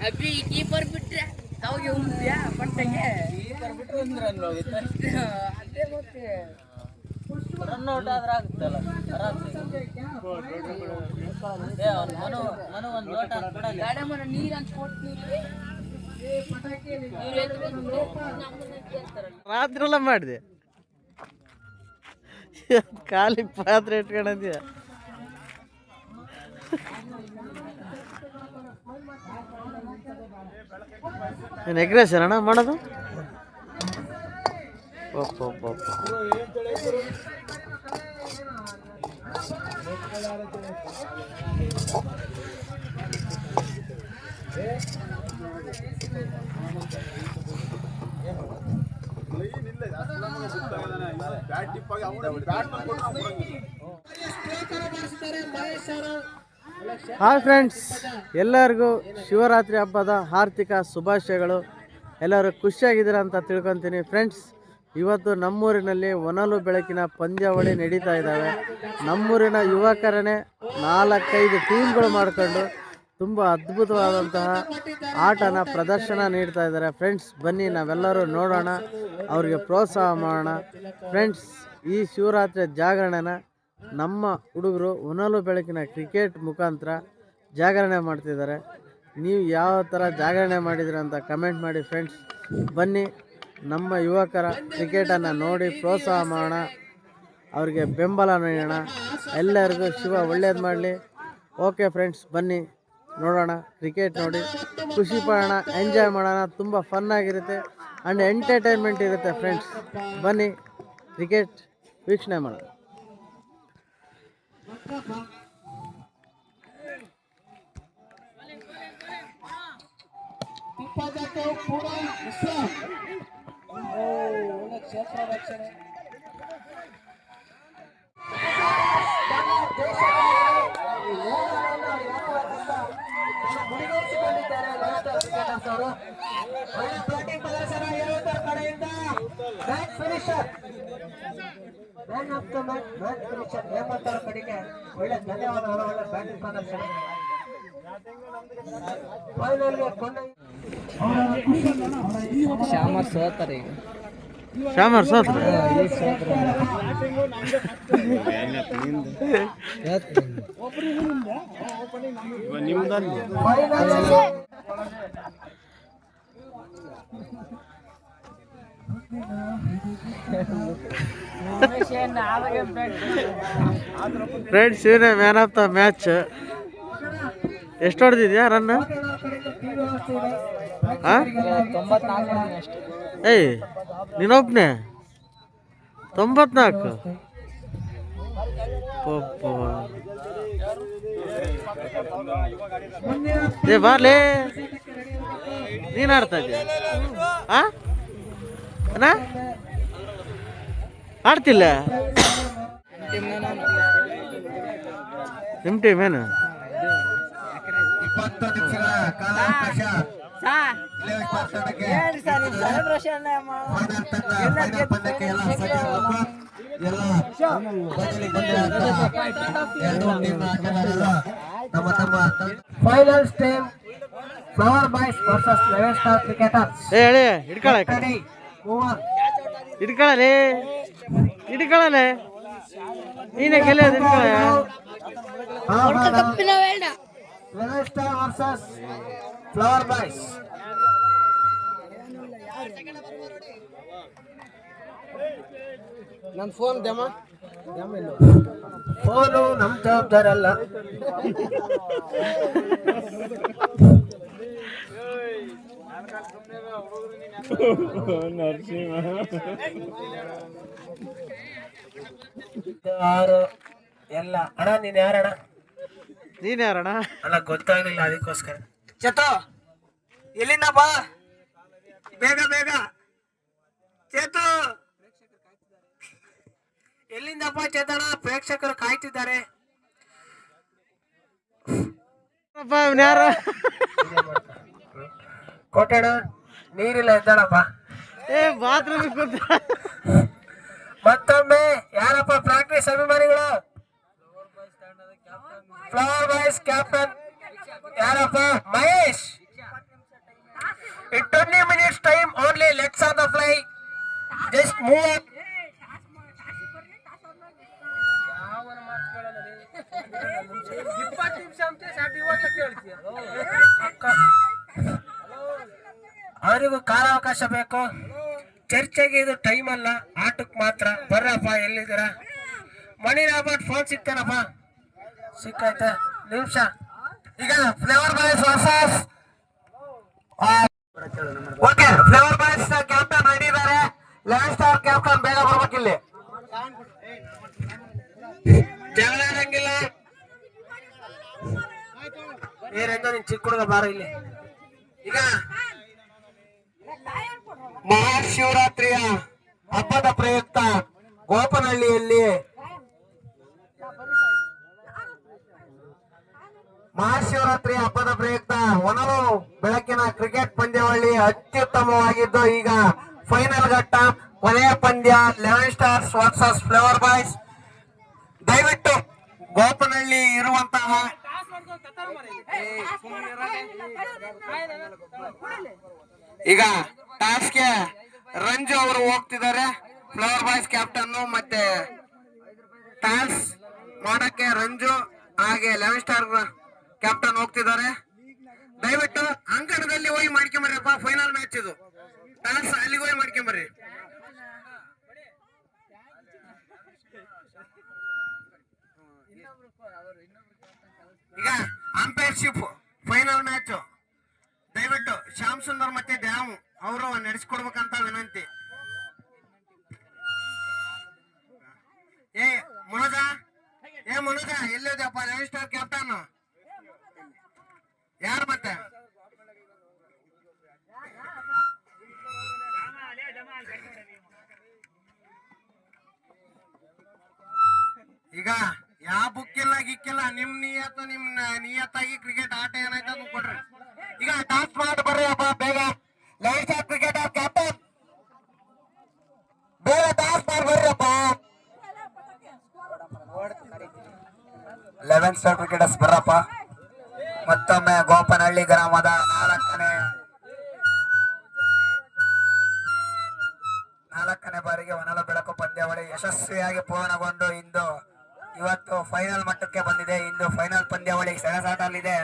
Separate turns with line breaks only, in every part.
Abhi keeper ಬಿಟ್ರೆ ತಾವಿಗೆ ಉಂಟ್ಯಾ ಪಟ್ಟಂಗೆ keeper ಬಿಟ್ರೆ ಅದೇ ಮತ್ತೆ ರನ್ ಔಟ್ ಆದ್ರೆ ಆಗುತ್ತಲ್ಲ ಮನು ಒಂದು ಲೋಟ ಗಾಡಿ ಮನ ನೀರು ಹಂಚ್ಕೊಡ್ತೀನಿ
ರಾತ್ರಿ ಎಲ್ಲ ಮಾಡಿದೆ ಖಾಲಿ ಪಾತ್ರೆ ಇಟ್ಕೊಂಡಿದ್ಯ ಏನು ಎಗ್ರೆಷನ್ ಅಣ್ಣ ಮಾಡೋದು ಹಾಯ್ ಫ್ರೆಂಡ್ಸ್, ಎಲ್ಲರಿಗೂ ಶಿವರಾತ್ರಿ ಹಬ್ಬದ ಆರ್ಥಿಕ ಶುಭಾಶಯಗಳು. ಎಲ್ಲರೂ ಖುಷಿಯಾಗಿದ್ದೀರಾ ಅಂತ ತಿಳ್ಕೊತೀನಿ. ಫ್ರೆಂಡ್ಸ್, ಇವತ್ತು ನಮ್ಮೂರಿನಲ್ಲಿ ಹೊನಲು ಬೆಳಕಿನ ಪಂದ್ಯಾವಳಿ ನಡೀತಾ ಇದ್ದಾವೆ. ನಮ್ಮೂರಿನ ಯುವಕರನ್ನೇ 4-5 ಟೀಮ್ಗಳು ಮಾಡಿಕೊಂಡು ತುಂಬ ಅದ್ಭುತವಾದಂತಹ ಆಟನ ಪ್ರದರ್ಶನ ನೀಡ್ತಾ ಇದ್ದಾರೆ. ಫ್ರೆಂಡ್ಸ್, ಬನ್ನಿ ನಾವೆಲ್ಲರೂ ನೋಡೋಣ, ಅವ್ರಿಗೆ ಪ್ರೋತ್ಸಾಹ ಮಾಡೋಣ. ಫ್ರೆಂಡ್ಸ್, ಈ ಶಿವರಾತ್ರಿ ಜಾಗರಣೆನ ನಮ್ಮ ಹುಡುಗರು ಹೊನಲು ಬೆಳಕಿನ ಕ್ರಿಕೆಟ್ ಮುಖಾಂತರ ಜಾಗರಣೆ ಮಾಡ್ತಿದ್ದಾರೆ. ನೀವು ಯಾವ ಥರ ಜಾಗರಣೆ ಮಾಡಿದ್ರಿ ಅಂತ ಕಮೆಂಟ್ ಮಾಡಿ. ಫ್ರೆಂಡ್ಸ್, ಬನ್ನಿ ನಮ್ಮ ಯುವಕರ ಕ್ರಿಕೆಟನ್ನು ನೋಡಿ ಪ್ರೋತ್ಸಾಹ ಮಾಡೋಣ, ಅವ್ರಿಗೆ ಬೆಂಬಲ ನೀಡೋಣ. ಎಲ್ಲರಿಗೂ ಶಿವ ಒಳ್ಳೇದು ಮಾಡಲಿ. ಓಕೆ ಫ್ರೆಂಡ್ಸ್, ಬನ್ನಿ ನೋಡೋಣ, ಕ್ರಿಕೆಟ್ ನೋಡಿ ಖುಷಿ ಪಡೋಣ, ಎಂಜಾಯ್ ಮಾಡೋಣ. ತುಂಬ ಫನ್ನಾಗಿರುತ್ತೆ ಆ್ಯಂಡ್ ಎಂಟರ್ಟೈನ್ಮೆಂಟ್ ಇರುತ್ತೆ. ಫ್ರೆಂಡ್ಸ್, ಬನ್ನಿ ಕ್ರಿಕೆಟ್ ವೀಕ್ಷಣೆ ಮಾಡೋಣ.
ಕ್ಷೇತ್ರ ರಕ್ಷಣೆ ಬ್ಯಾಟಿಂಗ್ ಪ್ರದರ್ಶನ ಕಡೆಯಿಂದ match finisher man of the match finisher Hemant ಕಡೆಗೆ ಒಳ್ಳೆ ಧನ್ಯವಾದಗಳು. ಒಳ್ಳೆ ಬ್ಯಾಟಿಂಗ್ ಪ್ರದರ್ಶನ. ಫೈನಲ್ಗೆ
ಶ್ಯಾಮರ್ ಸೋತಾರೆ.
ಶ್ಯಾಮರ್ ಸೋತ್ರೆ ಫ್ರೆಂಡ್ಸ್, ಇವನೇ ಮ್ಯಾನ್ ಆಫ್ ದ ಮ್ಯಾಚ್. ಎಷ್ಟು ಹೊಡೆದಿದ್ಯಾ ರನ್? ಏಯ್, ನೀನೊಬ್ಬನೇ 94? ಏ ಬಾರ್ಲೇ, ನೀನು ಆಡ್ತಾ ಇದ್ಯಾ? ಅಣ್ಣ ಆಡ್ತಿಲ್ಲ? ನಿಮ್ಮ ಟೀಮ್ ಏನು?
20 ನಿಮಿಷಗಳ ಕಾಲಾವಕಾಶ. Finals team flower boys versus eleven star cricketers.
ಹೇಳಿ ಹಿಡ್ಕೊಳ್ಳಲೆ ನೀನೇ ಗೆಲ್ಲೋದು.
Eleven star versus flower boys.
ನನ್ನ ಫೋನ್
ಫೋನು ನಮ್ಮ ಜವಾಬ್ದಾರಿ ಅಲ್ಲ. ಯಾರು ಎಲ್ಲ ಅಣ್ಣ? ನೀನ್ ಯಾರಣ್ಣ?
ನೀನ್ ಯಾರಣ್ಣ?
ಅಲ್ಲ, ಗೊತ್ತಾಗಲಿಲ್ಲ, ಅದಕ್ಕೋಸ್ಕರ. ಚೇತು, ಎಲ್ಲಿಂದ ಬಾ, ಬೇಗ ಬೇಗ. ಚೇತು, ಎಲ್ಲಿಂದಪ್ಪ ಚೇತಣ್ಣ? ಪ್ರೇಕ್ಷಕರು ಕಾಯ್ತಿದ್ದಾರೆ.
ಯಾರ
ಕೊಟ್ಟಣ ನೀರಿಲ್ಲ ಇದ್ದಾಳಪ್ಪ.
ಏ ಬಾತ್ರೂಮ್ ಕೂತ
ಮತ್ತೊಮ್ಮೆ ಯಾರಪ್ಪ ಪ್ರಾಕ್ಟೀಸ್ ಅಭಿಮಾನಿಗಳು? ಫ್ಲವರ್ ಬಾಯ್ಸ್ ಕ್ಯಾಪ್ಟನ್ ಯಾರಪ್ಪ? Mahesh. In 20 minutes time only, let's on the fly. Just move up. ಅವರಿಗೂ ಕಾಲಾವಕಾಶ ಬೇಕು. ಚರ್ಚೆಗೆ ಇದು ಟೈಮ್ ಅಲ್ಲ, ಆಟಕ್ಕೆ ಮಾತ್ರ. ಬರ್ರಪ್ಪ, ಎಲ್ಲಿದ್ದೀರ? ಮಣಿ ರಾಬರ್ಟ್ ಫೋನ್ ಸಿಗ್ತಾನಪ್ಪ? ಸಿಕ್ಕಾಯ್ತ ನಿಮಿಷ. ಈಗ flavour boys versus okay, flavour boys captain ready ಇದ್ದಾರೆ. 11 ಸ್ಟಾರ್ ಕ್ಯಾಪ್ಟನ್ ಬೇಗ ಬರ್ಬೇಕಿಲ್ಲಿ. ಜಗಳ ಆಡಂಗಿಲ್ಲ. ಏನೆಂದು ನಿನ್ ಚಿಕ್ಕ ಹುಡುಗ ಬಾರ ಇಲ್ಲಿ. ಈಗ ಮಹಾಶಿವರಾತ್ರಿಯ ಹಬ್ಬದ ಪ್ರಯುಕ್ತ ಗೋಪನಹಳ್ಳಿಯಲ್ಲಿ ಮಹಾಶಿವರಾತ್ರಿ ಹಬ್ಬದ ಪ್ರಯುಕ್ತ ಹೊನಲು ಬೆಳಕಿನ ಕ್ರಿಕೆಟ್ ಪಂದ್ಯಾವಳಿ ಅತ್ಯುತ್ತಮವಾಗಿದ್ದು ಈಗ ಫೈನಲ್ ಘಟ್ಟ, ಕೊನೆಯ ಪಂದ್ಯ 11 ಸ್ಟಾರ್ಸ್ ವರ್ಸಸ್ ಫ್ಲೇವರ್ ಬಾಯ್ಸ್. ದಯವಿಟ್ಟು ಗೋಪನಹಳ್ಳಿ ಇರುವಂತಹ ಈಗ ಟಾಸ್ಗೆ ರಂಜು ಅವರು ಹೋಗ್ತಿದ್ದಾರೆ. ಫ್ಲವರ್ ಬಾಯ್ಸ್ ಕ್ಯಾಪ್ಟನ್ ಮತ್ತೆ ಟಾಸ್ ಮಾಡಕ್ಕೆ ರಂಜು ಹಾಗೆ 11 ಸ್ಟಾರ್ ಕ್ಯಾಪ್ಟನ್ ಹೋಗ್ತಿದ್ದಾರೆ. ದಯವಿಟ್ಟು ಅಂಕಣದಲ್ಲಿ ಹೋಗಿ ಮಾಡ್ಕೊಂಬರ್ರಿಪ್ಪ. ಫೈನಲ್ ಮ್ಯಾಚ್ ಇದು. ಟಾಸ್ ಅಲ್ಲಿಗೆ ಹೋಗಿ ಮಾಡ್ಕೊಂಬರ್ರಿ. ಈಗ ಅಂಪೈರ್ಶಿಪ್ ಫೈನಲ್ ಮ್ಯಾಚ್ ದಯವಿಟ್ಟು ಶ್ಯಾಮ್ ಸುಂದರ್ ಮತ್ತೆ ದ್ಯಾಮು ಅವರು ನಡೆಸ್ಕೊಡ್ಬೇಕಂತ ವಿನಂತಿ. ಏ ಮನೋಜ ಎಲ್ಲಿದೆಯಪ್ಪ? 11 ಸ್ಟಾರ್ ಕ್ಯಾಪ್ಟನ್ ಯಾರು ಮತ್ತೆ? ಈಗ ಯಾವ ಬುಕ್ ಇಲ್ಲ ಗಿಕ್ಕಿಲ್ಲ, ನಿಮ್ ನಿಯತ್ತಾಗಿ ಕ್ರಿಕೆಟ್ ಆಟ ಏನಾಯ್ತು ಅದು ಕೊಡ್ರಿ. ಈಗ ಟಾಸ್ ಮಾಡಿ ಬರ್ರಿ ಅಪ್ಪ ಬೇಗ. 11 ಸ್ಟಾರ್ ಕ್ರಿಕೆಟ್ ಕ್ಯಾಪ್ಟನ್ ಬೇಗ ಟಾಸ್ ಮಾಡಿ ಬರ್ರಿ ಅಪ್ಪ. 11 ಸ್ಟಾರ್ ಕ್ರಿಕೆಟರ್ಸ್ ಬರ್ರಪ್ಪ. ಮತ್ತೊಮ್ಮೆ ಗೋಪನಹಳ್ಳಿ ಗ್ರಾಮದ 4ನೇ ಬಾರಿಗೆ ಹೊನಲು ಬೆಳಕು ಪಂದ್ಯಾವಳಿ ಯಶಸ್ವಿಯಾಗಿ ಪೂರ್ಣಗೊಂಡು ಇವತ್ತು ಫೈನಲ್ ಮಟ್ಟಕ್ಕೆ ಬಂದಿದೆ. ಇಂದು ಫೈನಲ್ ಪಂದ್ಯಾವಳಿ ಸೆಣಸಾಟಲ್ಲಿದೆ.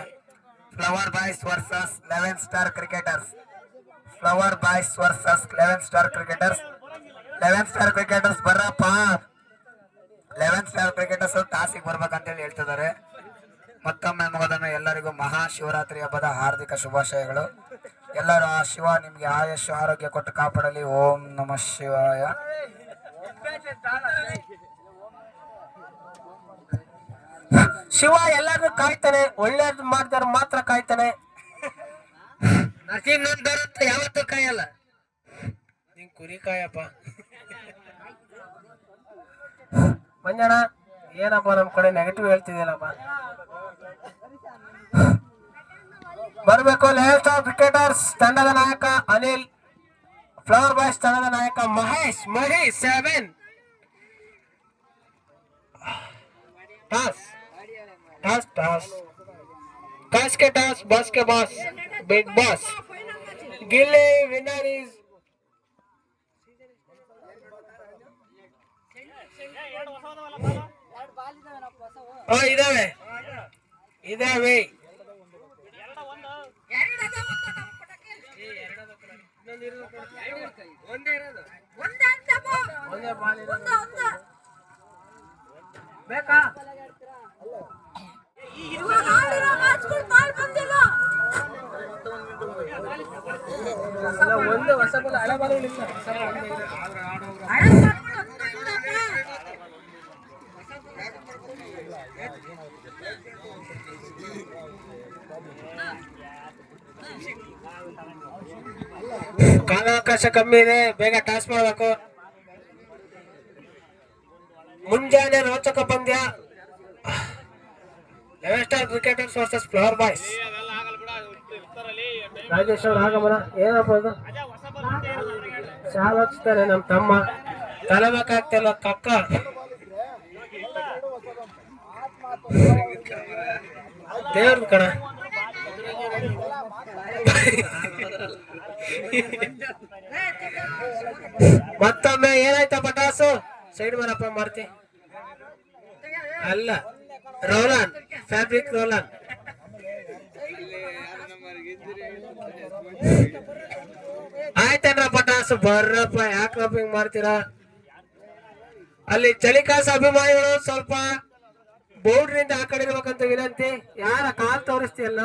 Flower boys versus 11 star cricketers. Flower boys versus 11 star cricketers. 11 star cricketers ಬರ್ರಪ್ಪ. 11 ಸ್ಟಾರ್ ಕ್ರಿಕೆಟರ್ಸ್ ಟಾಸಿಗೆ ಬರ್ಬೇಕಂತೇಳಿ ಹೇಳ್ತಿದ್ದಾರೆ. ಮತ್ತೊಮ್ಮೆ ಮಗದನ್ನು ಎಲ್ಲರಿಗೂ ಮಹಾಶಿವರಾತ್ರಿ ಹಬ್ಬದ ಹಾರ್ದಿಕ ಶುಭಾಶಯಗಳು. ಎಲ್ಲರೂ ಆ ಶಿವ ನಿಮ್ಗೆ ಆಯುಷ್ಯ ಆರೋಗ್ಯ ಕೊಟ್ಟು ಕಾಪಾಡಲಿ. ಓಂ ನಮಃ ಶಿವಾಯ. ಶಿವ ಎಲ್ಲಾರು ಕಾಯ್ತಾನೆ, ಒಳ್ಳೇದು ಮಾಡಿದಾರ ಮಾತ್ರ ಕಾಯ್ತಾನೆ. ಯಾವತ್ತೂ ಕಾಯಲ್ಲ. ನಿನ್ ಕುರಿ ಕಾಯಪ್ಪ. ಮಂಜಣ್ಣ ಏನಪ್ಪ ನಮ್ ಕಡೆ ನೆಗೆಟಿವ್ ಹೇಳ್ತಿದ್ದೀನಪ್ಪ. ಬರ್ಬೇಕು 11 ಸ್ಟಾರ್ ಕ್ರಿಕೆಟರ್ಸ್ ತಂಡದ ನಾಯಕ ಅನಿಲ್, ಫ್ಲವರ್ ಬಾಯ್ಸ್ ತಂಡದ ನಾಯಕ ಮಹೇಶ್ 7. ಟಾಸ್ के टॉस, बॉस के बॉस, बिग बॉस. गिल्ली विनर इज ಇದಾವೆ ಬೇಕಾ? ಒಂದು ಹೊಸ ಬಾಲ್ ಹಳೆ ಬಾಲ್ ಕಾಲಾವಕಾಶ ಕಮ್ಮಿ ಇದೆ, ಬೇಗ ಟಾಸ್ ಮಾಡಬೇಕು. ಮುಂಜಾನೆ ರೋಚಕ ಪಂದ್ಯ. Eleven star cricketers versus flower boys. Rajesh ಅವ್ರ ಆಗಮನ ಏನಪ್ಪ ಅದು ಶಾಲ ಹಚ್ತಾರೆ ನಮ್ಮ ತಮ್ಮ ತಲೆಬೇಕಾಗ್ತಿಲ್ಲ ಕಕ್ಕ ದೇವ್ರ ಕಣ ಮತ್ತೊಮ್ಮೆ ಏನಾಯ್ತ ಪಟಾಸು ಸೈಡ್ ಬರಪ್ಪ ಮಾರ್ತಿ ಅಲ್ಲ ರೋಲಾನ್ ಫ್ಯಾಬ್ರಿಕ್ ರೋಲಾನ್ ಆಯ್ತೇನ್ರ ಪಟಾಸು ಬರ್ರಪ್ಪ ಯಾಕಪ್ಪ ಹಿಂಗ್ ಮಾಡ್ತೀರಾ ಅಲ್ಲಿ ಚಳಿಕಾಸ ಅಭಿಮಾನಿಗಳು ಸ್ವಲ್ಪ ಬೌಂಡ್ರಿಯಿಂದ ಆ ಕಡೆ ಇರ್ಬೇಕಂತ ವಿನಂತಿ ಯಾರ ಕಾಲ್ ತೋರಿಸ್ತೀಯಲ್ಲ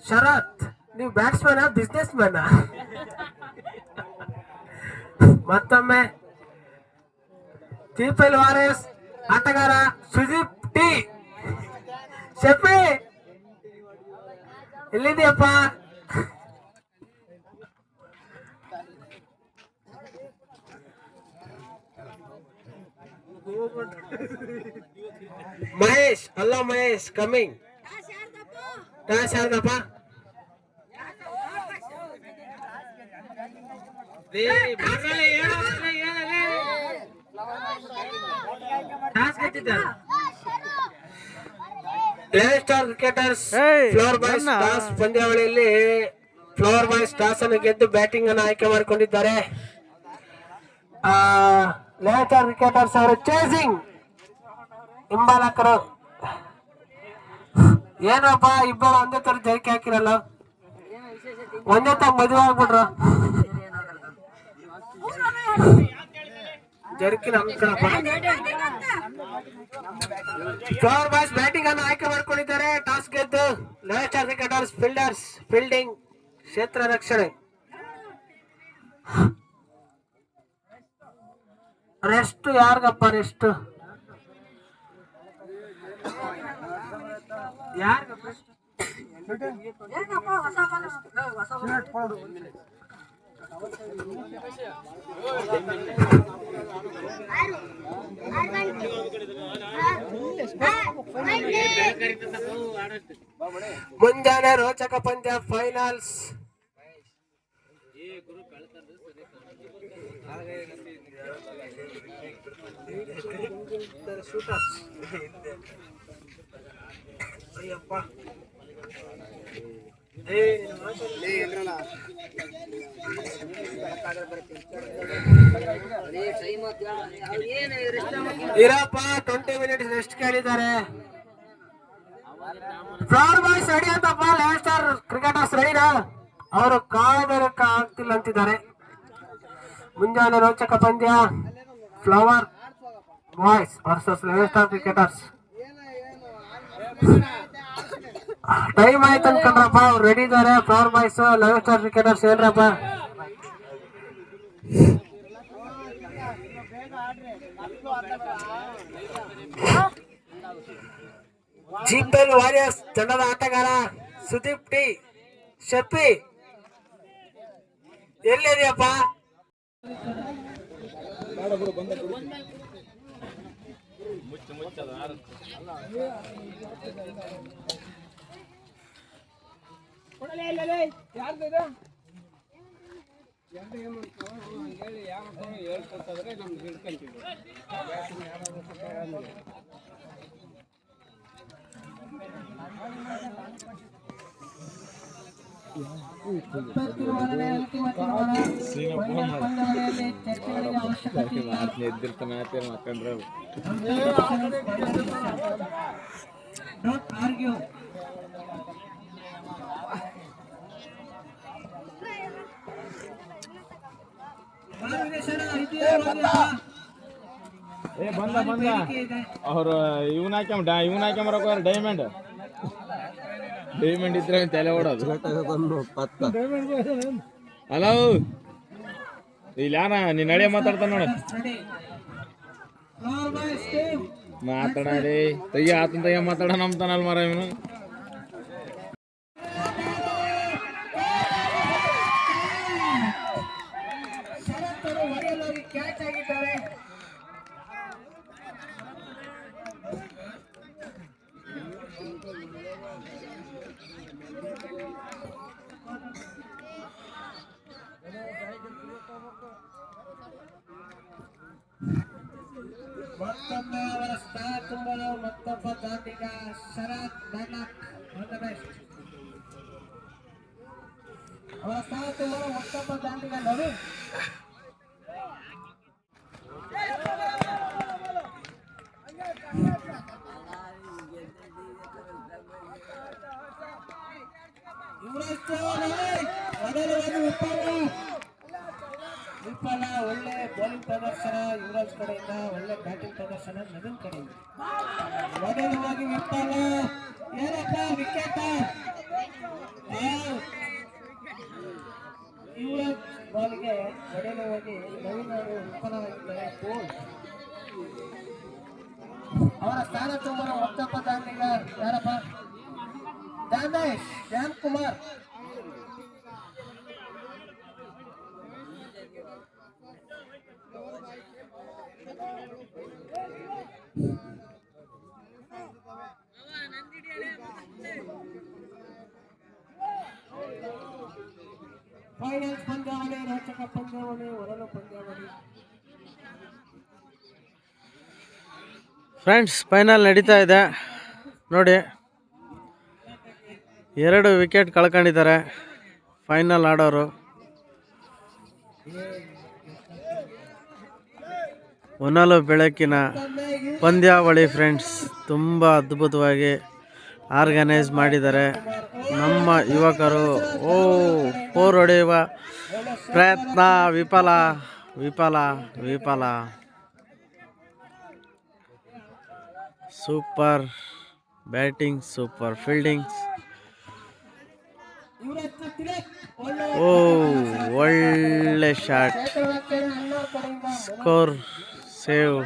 ಶರತ್ ನೀವು ಬ್ಯಾಟ್ಸ್ಮನ್ ಬಿಸ್ನೆಸ್ ಮ್ಯಾನ್ ಮತ್ತೊಮ್ಮೆ ಟಿಪಿಎಲ್ ವಾರಿಯರ್ಸ್ ಆಟಗಾರ ಸುದೀಪ್ ಟಿ ಶೆಫಿ ಎಲ್ಲಿದೆಯಪ್ಪ ಮಹೇಶ್ ಅಲ್ಲ ಮಹೇಶ್ ಕಮಿಂಗ್ ಟಾಸ್ ಯಾರ್ದಪ್ಪ eleven star cricketers flower boys toss ಪಂದ್ಯಾವಳಿಯಲ್ಲಿ ಫ್ಲವರ್ ಬಾಯ್ಸ್ ಟಾಸ್ ಅನ್ನು ಗೆದ್ದು ಬ್ಯಾಟಿಂಗ್ ಅನ್ನು ಆಯ್ಕೆ ಮಾಡಿಕೊಂಡಿದ್ದಾರೆ. ಲೆವೆನ್ ಸ್ಟಾರ್ ಕ್ರಿಕೆಟರ್ಸ್ ಅವರು ಚೇಸಿಂಗ್ ಹಿಂಬಾಲಕರು ಏನಪ್ಪ ಇಬ್ಬರು ಒಂದೇ ತರ ಜರಿಕೆ ಹಾಕಿರಲ್ಲ ಒಂದೇ ತರ ಮದುವೆ ಆಗ್ಬಿಟ್ರು ಜರ್ಕಿನ ಫ್ಲವರ್ ಬಾಯ್ಸ್ ಬ್ಯಾಟಿಂಗ್ ಅನ್ನು ಆಯ್ಕೆ ಮಾಡ್ಕೊಂಡಿದ್ದಾರೆ. ಟಾಸ್ ಗೆದ್ದು eleven star cricketers fielders fielding ಕ್ಷೇತ್ರ ರಕ್ಷಣೆ ರೆಸ್ಟ್ ಯಾರಿಗಪ್ಪ ರೆಸ್ಟ್ ಯಾರಿಗಪ್ಪ ಮುಂಜಾನೆ ರೋಚಕ ಪಂದ್ಯ ಫೈನಲ್ಸ್ ಅಯ್ಯಪ್ಪ ಇರಪ್ಪ 20 ಮಿನಿಟ್ಸ್ ರೆಸ್ಟ್ ಕೇಳಿದ್ದಾರೆ. ಫ್ಲವರ್ ಬಾಯ್ಸ್ ರೆಡಿ ಅಂತಪ್ಪ ಲೆವೆನ್ ಸ್ಟಾರ್ ಕ್ರಿಕೆಟರ್ಸ್ ರೆಡಿನಾ ಅವರು ಕಾಯ್ದರಕ್ಕ ಆಗ್ತಿಲ್ಲ ಅಂತಿದ್ದಾರೆ. ಮುಂಜಾನೆ ರೋಚಕ ಪಂದ್ಯ flower boys versus eleven star cricketers. Time ಆಯ್ತು ಅನ್ಕೊಂಡ್ರಪ್ಪ ಅವ್ರು ರೆಡಿ ಇದ್ದಾರೆ flower boys eleven star cricketers ಏನ್ರಪ್ಪ ಟಿಪಿಎಲ್ ವಾರಿಯರ್ಸ್ ತಂಡದ ಆಟಗಾರ ಸುದೀಪ್ ಟಿ ಶಫಿ ಎಲ್ಲಿದೆಯಪ್ಪ
ಬಂದ ಅವ್ರು ಇವನ್ ಹಾಕ್ಯಾರ ಡೈಮಂಡ್ ಇದ್ರೆ ತಲೆ ಓಡೋದು ಹಲೋ ಇಲ್ಲಿ ಯಾನ ನೀನ್ ನಡೆ ಮಾತಾಡ್ತಾನ ನೋಡ ಮಾತಾಡಲಿ ತಯ್ಯ ಆತನ ತಯ್ಯ ಮಾತಾಡ ನಂಬ್ತಾನಲ್ ಮರ ಇವನು
ಮತ್ತೊಮ್ಮೆ ಅವರ ಸ್ಥಾನ ತುಂಬಲು ಮತ್ತೊಬ್ಬ ದಾಂಡಿಗ ಶರತ್ ಬ್ಯಾನಕ್ ಆಲ್ ದ ಬೆಸ್ಟ್. ಅವರ ಸ್ಥಾನ ತುಂಬಲು ಮತ್ತೊಬ್ಬ ದಾಂಡಿಗ ನವೀನ್. ವಿಫಲ. ಒಳ್ಳೆ ಬೌಲಿಂಗ್ ಪ್ರದರ್ಶನ ಯುವರಾಜ್ ಕಡೆಯಿಂದ, ಒಳ್ಳೆ ಬ್ಯಾಟಿಂಗ್ ಪ್ರದರ್ಶನ ನವೀನ್ ಕಡೆಯಿಂದ. ಮೊದಲವಾಗಿ ವಿಫಲ. ಏನಪ್ಪ ವಿಕೆಟ್. ಯುವರಾಜ್ ಬಾಲ್ಗೆ ಮೊದಲವಾಗಿ ನವೀನ್ ಅವರು ವಿಫಲವಾಗಿದ್ದಾರೆ. ಗೋಲ್. ಅವರ ಸ್ಥಾನ ತುಂಬಲು ಮತ್ತೊಬ್ಬ ದಾಂಡಿಗ ಯಾರಪ್ಪ? ದಾನೇಶ್ ಶ್ಯಾಮ್ ಕುಮಾರ್. ಫೈನಲ್ಸ್ ಪಂದ್ಯಾವಳಿ, ರೋಚಕ ಪಂದ್ಯಾವಳಿ, ಹೊರಲು ಪಂದ್ಯಾವಳಿ.
ಫ್ರೆಂಡ್ಸ್, ಫೈನಲ್ ನಡೀತಾ ಇದೆ ನೋಡಿ. 2 ವಿಕೆಟ್ ಕಳ್ಕೊಂಡಿದ್ದಾರೆ ಫೈನಲ್ ಆಡೋರು. ಹೊನಲು ಬೆಳಕಿನ ಪಂದ್ಯಾವಳಿ ಫ್ರೆಂಡ್ಸ್, ತುಂಬ ಅದ್ಭುತವಾಗಿ ಆರ್ಗನೈಸ್ ಮಾಡಿದ್ದಾರೆ ನಮ್ಮ ಯುವಕರು. 4 ಹೊಡೆಯುವ ಪ್ರಯತ್ನ ವಿಫಲ ವಿಫಲ ವಿಫಲ. Super batting, super fieldings. ಒಳ್ಳೆ ಶಾಟ್, ಸ್ಕೋರ್, ಸೇವ್.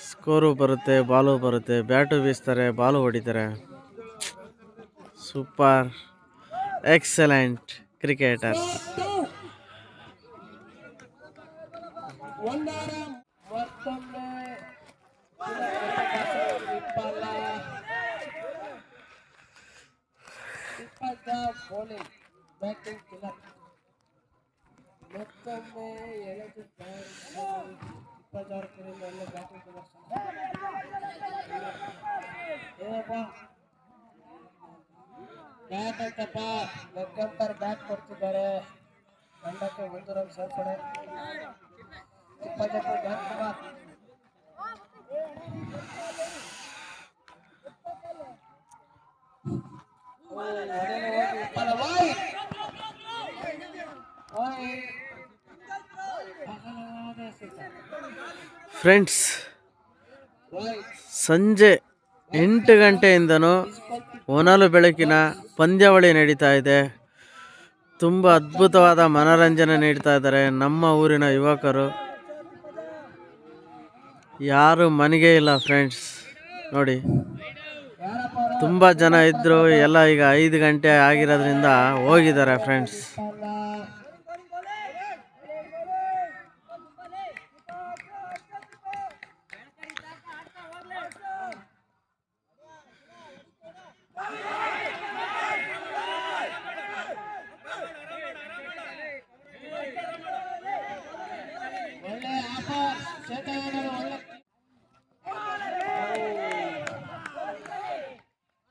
ಸ್ಕೋರು ಬರುತ್ತೆ, ಬಾಲು ಬರುತ್ತೆ, ಬ್ಯಾಟು ಬೀಸ್ತಾರೆ, ಬಾಲು ಹೊಡಿತಾರೆ. Super, excellent cricketer.
ಮತ್ತೊಮ್ಮೆ ವಿಫಲ. Bowling batting Tilak. ಮತ್ತೊಮ್ಮೆ ಎಳೆದು 26 ಕಡೆಯಿಂದ ಒಳ್ಳೆ ಬ್ಯಾಟಿಂಗ್ ಪ್ರದರ್ಶನ. ಏನಪ್ಪ ಬ್ಯಾಟ್ ಐತಪ್ಪ, ಲೆಕ್ಕಂತರ ಬ್ಯಾಟ್ ಕೊಡ್ತಿದ್ದಾರೆ. ತಂಡಕ್ಕೆ 1 ರನ್ ಸೇರ್ಪಡೆ. 27 ಶ್ಯಾಮ್ ಕುಮಾರ್.
ಫ್ರೆಂಡ್ಸ್, ಸಂಜೆ 8 ಗಂಟೆಯಿಂದನೂ ಹೊನಲು ಬೆಳಕಿನ ಪಂದ್ಯಾವಳಿ ನಡೀತಾ ಇದೆ. ತುಂಬ ಅದ್ಭುತವಾದ ಮನೋರಂಜನೆ ನೀಡ್ತಾ ಇದ್ದಾರೆ ನಮ್ಮ ಊರಿನ ಯುವಕರು. ಯಾರು ಮನೆಗೆ ಇಲ್ಲ ಫ್ರೆಂಡ್ಸ್ ನೋಡಿ. ತುಂಬ ಜನ ಇದ್ದರು, ಎಲ್ಲ ಈಗ 5 ಗಂಟೆ ಆಗಿರೋದ್ರಿಂದ ಹೋಗಿದ್ದಾರೆ ಫ್ರೆಂಡ್ಸ್.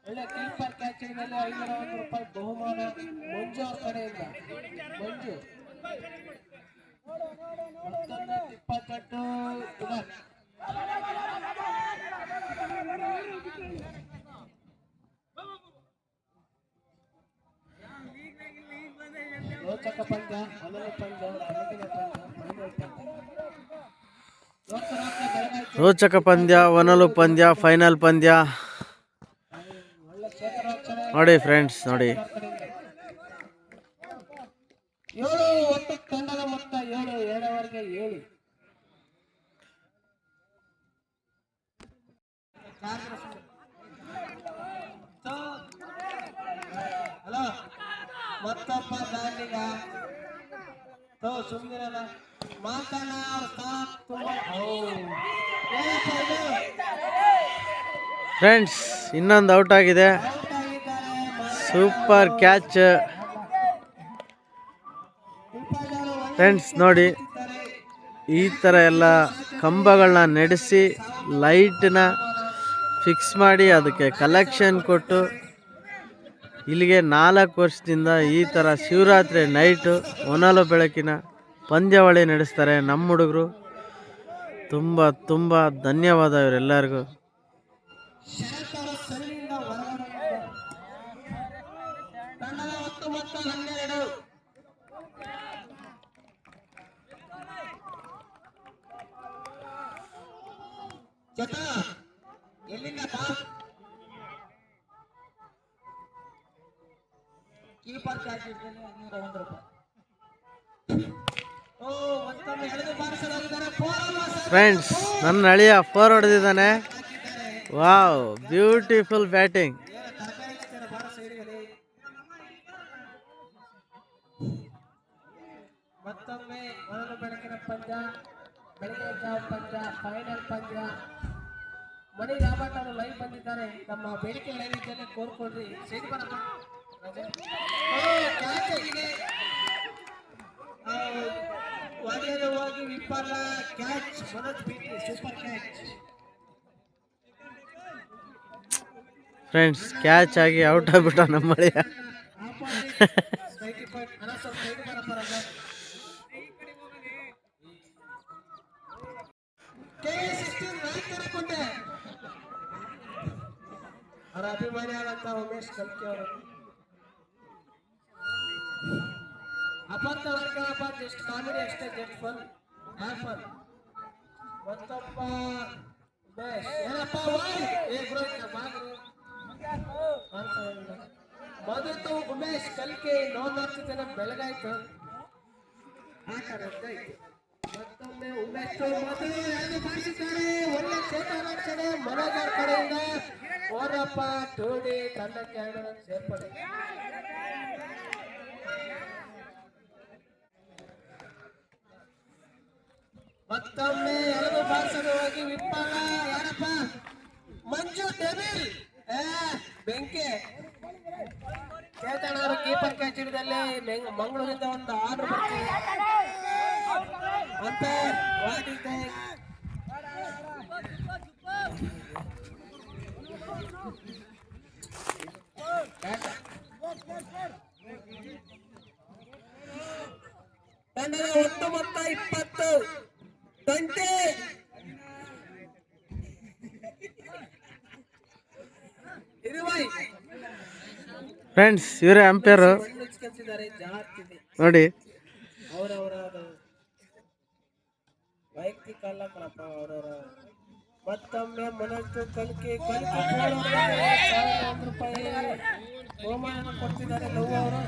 ಒಳ್ಳೆ ಕೀಪರ್ ಕ್ಯಾಚಿಂಗ್ ಮೇಲೆ 501 ರೂಪಾಯಿ ಬಹುಮಾನ ಮಂಜು ಅವ್ರ ಕಡೆಯಿಂದ. ಮಂಜು ಮತ್ತೊಂದು 28 ತಿಲಕ್. ರೋಚಕ ಪಂದ್ಯ, ಹೊನಲು ಪಂದ್ಯ, ಬೆಳಗಿನ ಪಂದ್ಯ, ಫೈನಲ್ ಪಂದ್ಯ.
ರೋಚಕ ಪಂದ್ಯ, ಹೊನಲು ಪಂದ್ಯ, ಫೈನಲ್ ಪಂದ್ಯ ನೋಡಿ ಫ್ರೆಂಡ್ಸ್ ನೋಡಿ.
7 ಒಟ್ಟು ತಂಡದ ಮೊತ್ತ 7, 7ವರೆಗೆ 7. ಹಲೋ, ಮತ್ತೊಬ್ಬ ದಾಂಡಿಗ ಸುಮ್ಮನಿರಲ್ಲ ಮಾತನ್ನ ಅವ್ರ ಸ್ಥಾನ ತುಂಬ. ಏನಪ್ಪ ಇದು
ಫ್ರೆಂಡ್ಸ್ ಇನ್ನೊಂದು ಔಟ್ ಆಗಿದೆ. Super catch friends. ನೋಡಿ ಈ ಥರ ಎಲ್ಲ ಕಂಬಗಳನ್ನ ನಡೆಸಿ ಲೈಟನ್ನ ಫಿಕ್ಸ್ ಮಾಡಿ ಅದಕ್ಕೆ ಕಲೆಕ್ಷನ್ ಕೊಟ್ಟು ಇಲ್ಲಿಗೆ 4 ವರ್ಷದಿಂದ ಈ ಥರ ಶಿವರಾತ್ರಿ ನೈಟು ಹೊನಲು ಬೆಳಕಿನ ಪಂದ್ಯಾವಳಿ ನಡೆಸ್ತಾರೆ ನಮ್ಮ ಹುಡುಗರು. ತುಂಬ ತುಂಬ ಧನ್ಯವಾದ ಇವರೆಲ್ಲರಿಗೂ.
ಕೀಪರ್ ಕ್ಯಾಚ್ ಇರ್ತದೆ 101 ರೂಪಾಯಿ. ಮತ್ತೊಮ್ಮೆ ಎಳೆದು ಬಾರಿಸಲಾಗಿದ್ದಾರೆ.
ಫ್ರೆಂಡ್ಸ್ ನನ್ನ ಅಳಿಯ 4 ಹೊಡೆದಿದ್ದಾನೆ. Wow, beautiful batting.
ಮತ್ತೊಮ್ಮೆ ಹೊನಲು ಬೆಳಕಿನ ಪಂದ್ಯ, ಬೆಳಗಿನ ಜಾವ ಪಂದ್ಯ, ಫೈನಲ್ ಪಂದ್ಯ. ಮಣಿ ರಾಬರ್ಟ್ ಅವರು ಲೈವ್ ಬಂದಿದ್ದಾರೆ. ನಮ್ಮ ಬೇಡಿಕೆ ಲೈವ್ ಇದ್ದಲ್ಲಿ ಕೋರ್ಕೊಳ್ರಿ. ಸೇರಿ ಬರಪ್ಪ. ವಾದ್ಯವಾಗಿ ವಿಫಲ catch. Manoj BT super catch.
Friends catch ಆಗಿ ಔಟ್ ಆಗ್ಬಿಟ್ಟ ನಮ್ಮ ಅಳಿಯ.
ಅವರ ಅಭಿಮಾನಿಯಾದಂತ ಉಮೇಶ್ ಕಲ್ಕಿ ಅವರು ಅಪಾರ್ಥ ವರ್ಗಪ್ಪ. ಜಸ್ಟ್ ಕಾಮಿಡಿ ಅಷ್ಟೇ, ಜಸ್ಟ್ ಫನ್, ಹ್ಯಾವ್ ಫನ್. ಮತ್ತೊಬ್ಬ ಉಮೇಶ್ ಏನಪ್ಪ ಮಧುತು ಉಮೇಶ್ ಕಲ್ಕಿ ನೋಡ್ತಿದ್ದೇನೆ. ಬೆಳಗಾಯ್ತು, ಆಟ ರದ್ದಾಯ್ತು. ಮತ್ತೊಮ್ಮೆ ಉಮೇಶ್ ಮಧು ಎಳೆದು ಬಾರಿಸಿದ್ದಾರೆ. ಒಳ್ಳೆ ಕ್ಷೇತ್ರ ಮನೋಜ್ ಕಡೆಯಿಂದ ಓರಪ್ಪ ಟೋಡಿ ತಂಡಕ್ಕೆ ಸೇರ್ಪಡೆ. ಮತ್ತೊಮ್ಮೆ ಎಳೆದು ಬಾರಿಸೋದವಾಗಿ ವಿಫಲ. ಯಾರಪ್ಪ? ಮಂಜು ಡೆವಿಲ್. ಬೆಂಕಿ ಚೇತನ್ ಅವರು ಕೀಪರ್ ಕ್ಯಾಚ್ ಹಿಡಿದಲ್ಲಿ ಮಂಗಳೂರಿಂದ ಒಂದು ಆರ್ಡರ್ ಬರ್ತೀವಿ ಅಂತ ವಾಟಿದೆ. ತಂಡದ ಒಟ್ಟು ಮೊತ್ತ 20 20.
ಫ್ರೆಂಡ್ಸ್ ಇವರೇ ಅಂಪೇರ್ ನೋಡಿ.
ಅವರವರ ವೈಯಕ್ತಿಕ ಅಲ್ಲ ಕಣಪ್ಪ, ಅವರವರ. ಮತ್ತೊಮ್ಮೆ ಮನಸ್ಸು ಕಲ್ಕಿ 1,000 ರೂಪಾಯಿ ಬಹುಮಾನ ಕೊಡ್ತಿದ್ದಾರೆ ಲವ್ ಅವರು.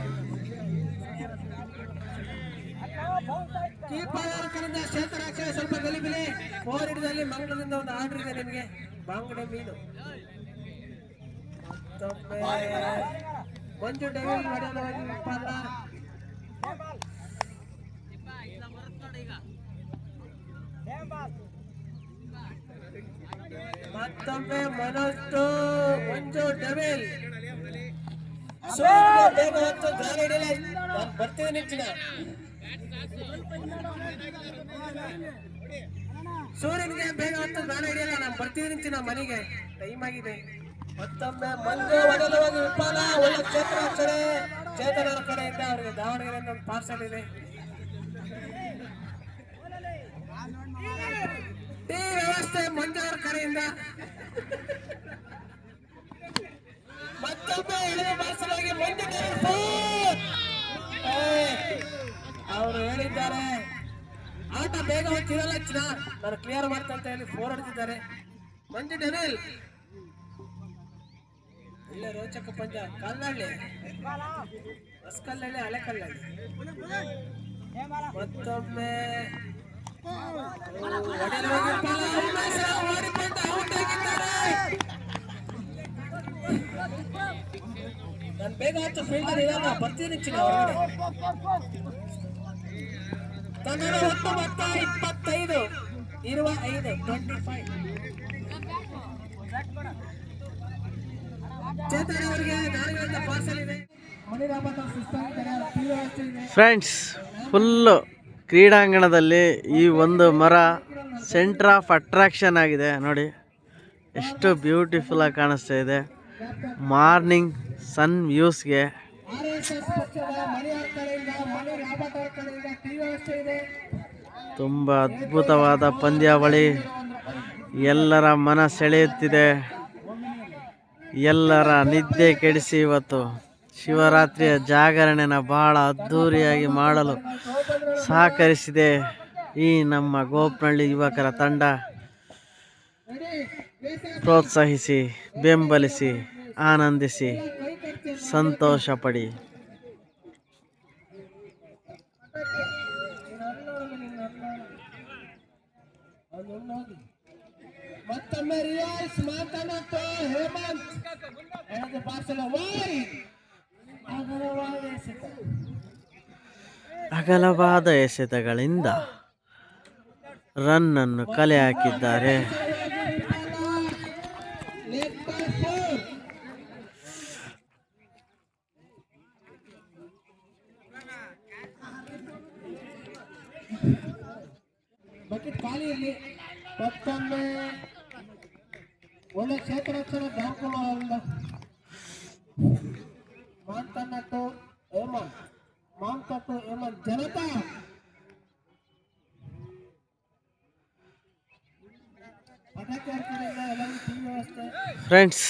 ಕೀಪರ್ ಕರೆದ ಕ್ಷೇತ್ರ ಸ್ವಲ್ಪ ಗಲಿಬಿಲಿ. 4 ಹಿಡಿದಲ್ಲಿ ಮಂಗಳೂರಿಂದ ಒಂದು ಆರ್ಡರ್ ಇದೆ ನಿಮಗೆ, ಬಾಂಗಡೆ ಮೀನು. ಮತ್ತೊಮ್ಮೆ ಮಂಜು ಡೆವಿಲ್ ನಡೆಯಲವಾಗಿ ವಿಫಲ. ಮತ್ತೊಮ್ಮೆ ಮನೋಜ್ ಮಂಜು ಡೆವಿಲ್ ಬೇಗ ಹೊತ್ತು ಗಾಳಿ ಹಿಡಿಯಲಿ. ನಾನು ಬರ್ತೀನಿ ನಿಂಚಿನ ಸೂರ್ಯನಿಗೆ ಬೇಗ ಹೊತ್ತು ಗಾಳಿ ಹಿಡಿಯಲ್ಲ. ನಾನು ಬರ್ತೀನಿ ನಿಂಚಿನ ಮನೆಗೆ, ಟೈಮ್ ಆಗಿದೆ. ಮತ್ತೊಮ್ಮೆ ಮಂಜು ಒಡಲವಾಗಿ ವಿಫಲ. ಒಳ್ಳೆ ಕ್ಷೇತ್ರ ಕಡೆ ಚೇತನರ ಕಡೆಯಿಂದ ಅವರಿಗೆ ದಾವಣಗೆರೆಯಿಂದ ಒಂದು ಪಾರ್ಸಲ್ ಇದೆ. ಟೀ ವ್ಯವಸ್ಥೆ ಮಂಜು ಅವರ ಕಡೆಯಿಂದ. ಮತ್ತೊಮ್ಮೆ ಇಳಿದು ಬಾರಿಸಲಾಗಿ ಮಂಜು ಅವರು ಹೇಳಿದ್ದಾರೆ ಆಟ ಬೇಗ ಹೊತ್ತಿರಲ್ಲ ಚಿನ್ನ, ನಾನು ಕ್ಲಿಯರ್ ಮಾಡ್ತಾ ಅಂತ ಹೇಳಿ 4 ಹೊಡೆದಿದ್ದಾರೆ. ಮಂಜು ಡೆವಿಲ್ ಇಲ್ಲೇ ರೋಚಕ ಪಂದ್ಯ. ಕಲ್ಲಳ್ಳಿ ಹೊಸಕಲ್ಲಳ್ಳಿ ಹಳೆ ಕಲ್ಲಳ್ಳಿ. ಮತ್ತೊಮ್ಮೆ ಓಡಿಕೊಂಡು ಔಟ್ ಆಗಿದ್ದಾರೆ. ನಾನು ಬೇಗ ಹತ್ತು ಫೀಲ್ಡರ್ ಇರಲ್ಲ, ಬರ್ತೀನಿ ಚಿನ್ನ ಹೊರಗಡೆ. ಕನ್ನಡ ಒಟ್ಟು ಮೊತ್ತ 25 25. ಚೇತನ್ ಅವರಿಗೆ ನಾಳೆಯಿಂದ ಪಾರ್ಸಲ್ ಇದೆ. ಮಣಿ ರಾಬತ್ ಅವರು ಸುಸ್ತಾಗಿದ್ದಾರೆ, ತೀವ್ರ ಅವಸ್ಥೆ ಇದೆ.
ಫ್ರೆಂಡ್ಸ್, ಫುಲ್ಲು ಕ್ರೀಡಾಂಗಣದಲ್ಲಿ ಈ ಒಂದು ಮರ ಸೆಂಟರ್ ಆಫ್ ಅಟ್ರಾಕ್ಷನ್ ಆಗಿದೆ. ನೋಡಿ ಎಷ್ಟು ಬ್ಯೂಟಿಫುಲ್ ಆಗಿ ಕಾಣಿಸ್ತಾ ಇದೆ. ಮಾರ್ನಿಂಗ್ ಸನ್ ವ್ಯೂಸ್ಗೆ
RSS ಪಕ್ಷದ ಮಣಿ ಅವ್ರ ಕಡೆಯಿಂದ, ಮಣಿ ರಾಬತ್ ಅವ್ರ ಕಡೆಯಿಂದ ತೀವ್ರ ಅವಸ್ಥೆ ಇದೆ.
ತುಂಬ ಅದ್ಭುತವಾದ ಪಂದ್ಯಾವಳಿ, ಎಲ್ಲರ ಮನ ಸೆಳೆಯುತ್ತಿದೆ. ಎಲ್ಲರ ನಿದ್ದೆ ಕೆಡಿಸಿ ಇವತ್ತು ಶಿವರಾತ್ರಿಯ ಜಾಗರಣೆನ ಬಹಳ ಅದ್ಧೂರಿಯಾಗಿ ಮಾಡಲು ಸಹಕರಿಸಿದೆ ಈ ನಮ್ಮ ಗೋಪನಹಳ್ಳಿ ಯುವಕರ ತಂಡ. ಪ್ರೋತ್ಸಾಹಿಸಿ, ಬೆಂಬಲಿಸಿ, ಆನಂದಿಸಿ, ಸಂತೋಷ ಪಡಿ.
ಮತ್ತೊಮ್ಮೆ ರಿಯಾಲ್ಸ್ ಮಾತನಾಡ್ತಾ ಹೇಮಂತ್ ಎಳೆದ ಪಾರ್ಸಲ್ ವೈಡ್.
ಅಗಲವಾದ ಎಸೆತಗಳಿಂದ ರನ್ ಅನ್ನು ಕಲೆ ಹಾಕಿದ್ದಾರೆ.
ಬಕೆಟ್ ಖಾಲಿ ಇರಲಿ. ಮತ್ತೊಮ್ಮೆ ಒಳ್ಳೆ ಕ್ಷೇತ್ರ ರಕ್ಷಣೆ ಬ್ಯಾಂಕುಮಾರಿಂದ ಮಾತನಾಟ್ಟು ಹೇಮಂತ್, ಮಾಂತಟ್ಟು ಹೇಮಂತ್, ಜನತಾ ಪಟಾಕಿ ಕಡೆಯಿಂದ ಎಲ್ಲರಿಗೂ ಟೀ ವ್ಯವಸ್ಥೆ.
ಫ್ರೆಂಡ್ಸ್,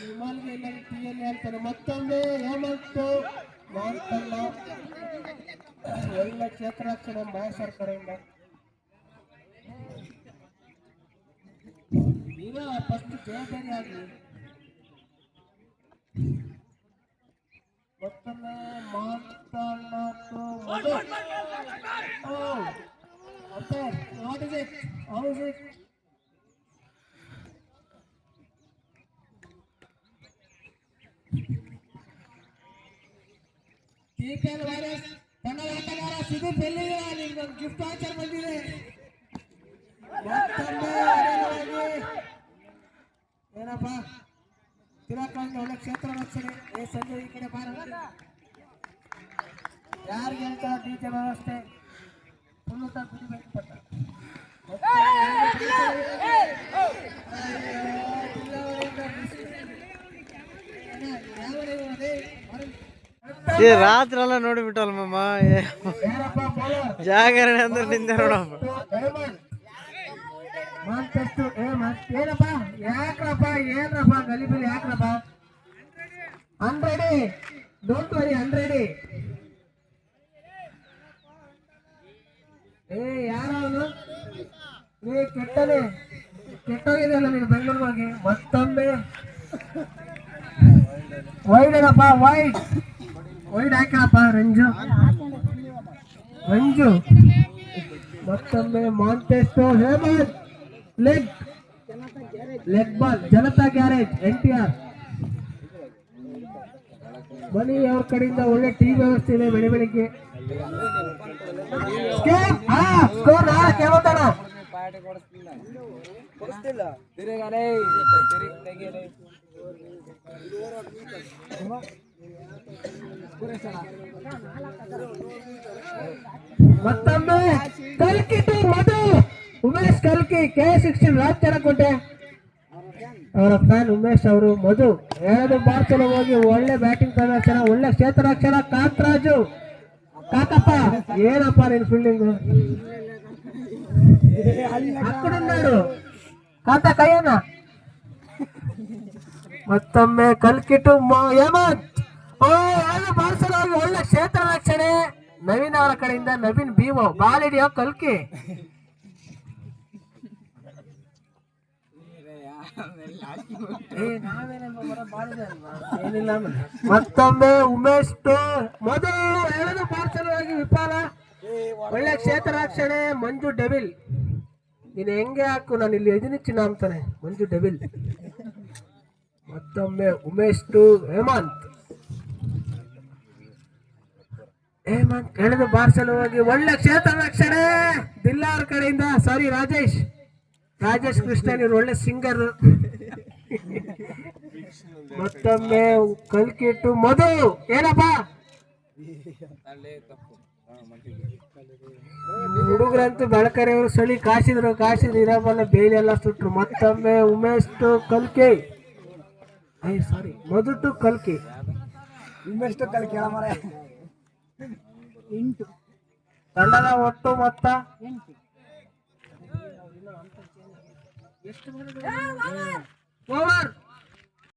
ವಿಮಾನ್ಗೆ ಎಲ್ಲರಿಗೂ ಟೀಯಲ್ಲಿ ಹೇಳ್ತಾರೆ. ಮತ್ತೊಮ್ಮೆ ಹೇಮಂತ್ ಮಾಂತಣ್ಣ ಒಳ್ಳೆ ಕ್ಷೇತ್ರ ರಕ್ಷಣೆ ಮಹೇಶ್ವರ್ ಕಡೆಯಿಂದ. ಈಗ ಫಸ್ಟ್ ಜವಾಬ್ದಾರಿಯಾಗಿ ಮತ್ತೊಮ್ಮೆ ಮಾತನಾಟ್ಟು Madhu. What is it, how is it? TPL ವೈರಸ್ ತಂಡದ ಆಟಗಾರ ಸುದೀಪ್ ಎಲ್ಲಿಗೆ ನಿಮ್ಗೊಂದು ಗಿಫ್ಟ್ ವಾಚರ್ ಬಂದಿದೆ. ಮತ್ತೊಮ್ಮೆ ಏನಪ್ಪ ತಿರಕಾಂಗ ಒಳ್ಳೆ ಕ್ಷೇತ್ರ ರಕ್ಷಣೆ. ಸಂಜೆ ಈ ಕಡೆ ಬಾರ, ಯಾರಿಗೆ ಅಂತ ಡಿಜೆ ವ್ಯವಸ್ಥೆ ಫುಲ್ಲು ಕುಡಿಬೇಕು ಪಟ್ಟ.
ಈ ರಾತ್ರಿ ಎಲ್ಲ ನೋಡಿಬಿಟ್ಟಲ್ಲ ಮಮ್ಮ, ಜಾಗರಣೆ ಅಂದ್ರೆ ನಿಂದೆ ನೋಡಪ್ಪ.
ಏನಪ್ಪ ಯಾಕ್ರಪ್ಪ, ಏನ್ರಪ್ಪ ಗಲಿಬಿಲಿ ಯಾಕ್ರಪ್ಪ? 100 ಡೋಂಟ್ ವರಿ, 100. ಯಾರವನು? ಕೆಟ್ಟನೆ ಕೆಟ್ಟೋಗಿದೆಯಲ್ಲ ನೀನು ಬೆಂಗಳೂರಿಗೆ ಹೋಗಿ. ಮತ್ತೊಮ್ಮೆ ವೈಡ್ ಏನಪ್ಪ, ವೈಡ್ ಹಾಕಪ್ಪ ರಂಜು. ಮತ್ತೊಮ್ಮೆ ಮಾಂಟೆಸ್ಟೋ Hemant leg ball, Janatha Garage NTR. Mani ಅವ್ರ ಕಡೆಯಿಂದ ಒಳ್ಳೆ ಟೀ ವ್ಯವಸ್ಥೆ ಇದೆ. ಬೆಳಿಗ್ಗೆ ಸ್ಕೋರ್ ಕೇಳ್ತಾನ. ಮತ್ತೊಮ್ಮೆ ಕಲ್ಕಿ ಟು ಮಧು, ಉಮೇಶ್ ಕಲ್ಕಿ, K16 ರಾಜಚರಕೋಟೆ ಅವರ ಫ್ಯಾನ್ ಉಮೇಶ್ ಅವರು. ಮಧು ಎರಡು ಬಾರ್ ಚಲೋ ಹೋಗಿ ಒಳ್ಳೆ ಬ್ಯಾಟಿಂಗ್ ಪ್ರದರ್ಶನ, ಒಳ್ಳೆ ಕ್ಷೇತ್ರ ರಕ್ಷಣ. ಕಾಂತರಾಜು, ಕಾಕಪ್ಪ ಏನಪ್ಪ ನಿನ್ ಫೀಲ್ಡಿಂಗು, ಅಕ್ಕಡುನ್ನಾಡು ಕಾಂತ ಕೈಯನ್ನ. ಮತ್ತೊಮ್ಮೆ ಕಲ್ಕಿಟು ಹೇಮಂತ್, ಎರಡು ಬಾರ್ ಚಲೋ ಹೋಗಿ ಒಳ್ಳೆ ಕ್ಷೇತ್ರ ರಕ್ಷಣೆ. ನವೀನ್ ಅವರ ಕಡೆಯಿಂದ ನವೀನ್ BO ಬಾಲ್ ಹಿಡಿಯೋ ಕಲ್ಕಿ. ಮತ್ತೊಮ್ಮೆ ಉಮೇಶ್ ಮಧು ಎರಡು ಪಾರ್ಸಲವಾಗಿ ವಿಫಲ. ಒಳ್ಳೆ ಕ್ಷೇತ್ರ ರಕ್ಷಣೆ. ಮಂಜು ಡೆವಿಲ್, ನೀನು ಹೆಂಗೆ ಹಾಕು, ನಾನು ಇಲ್ಲಿ ಇದೀನಿ ಚಿನ್ನ ಅಂತಾನೆ ಮಂಜು ಡೆವಿಲ್. ಮತ್ತೊಮ್ಮೆ ಉಮೇಶ್ ಹೇಮಂತ್ ಎಳೆದು ಬಾರ್ಸಲುವಾಗಿ ಒಳ್ಳೆ ಕ್ಷೇತ್ರ ರಕ್ಷಣೆ. ದಿಲ್ಲಾ ಅವ್ರ ಕಡೆಯಿಂದ, ಸಾರಿ ರಾಜೇಶ್ ಕೃಷ್ಣನ್, ಇವ್ರು ಒಳ್ಳೆ ಸಿಂಗರ್. ಮತ್ತೊಮ್ಮೆ ಕಲ್ಕಿಟ್ಟು ಮಧು ಏನಪ್ಪ ಹುಡುಗರಂತೂ ಬೆಳಕರಿಯವರು ಸಳಿ ಕಾಸಿದ್ರು ಇರಬಲ್ಲ ಬೇಲಿ ಎಲ್ಲ ಸುಟ್ರು. ಮತ್ತೊಮ್ಮೆ ಉಮೇಶ್ ಟು ಕಲ್ಕಿ ಸಾರಿ ಮಧು ಟು ಕಲ್ಕಿ ಉಮೇಶ್ ಟು ಕಲ್ಕಿ ತಂಡದ ಒಟ್ಟು ಮೊತ್ತ ಓವರ್